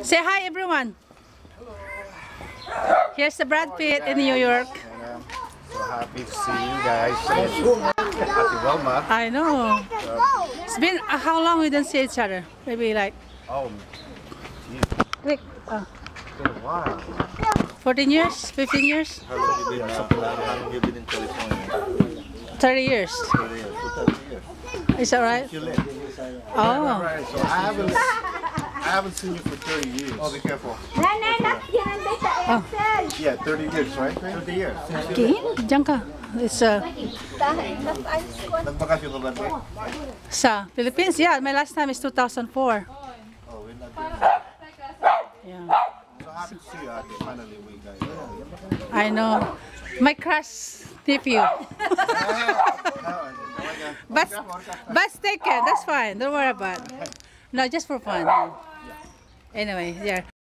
Say hi, everyone. Here's the Brad Pitt in New York. So happy to see you guys. Happy Wilma. I know. It's been how long we didn't see each other? Maybe like Oh, geez. like It's been a while. 14 years, 15 years, How long have you been in California? 30 years. 30 years. 30 years. Is that right? You live. Oh, Right. So I haven't seen you for 30 years. Oh, be careful. Yeah, 30 years, right? 30 years. okay. Diyan ka. It's Nagbakasyon ka ba? sa Philippines. Yeah, my last time is 2004. Oh, we're not doing that. Yeah, So happy to see you, Ate. Finally, we got you. I know. My crush nephew. But take care. That's fine. Don't worry about it. No, just for fun. Anyway, yeah.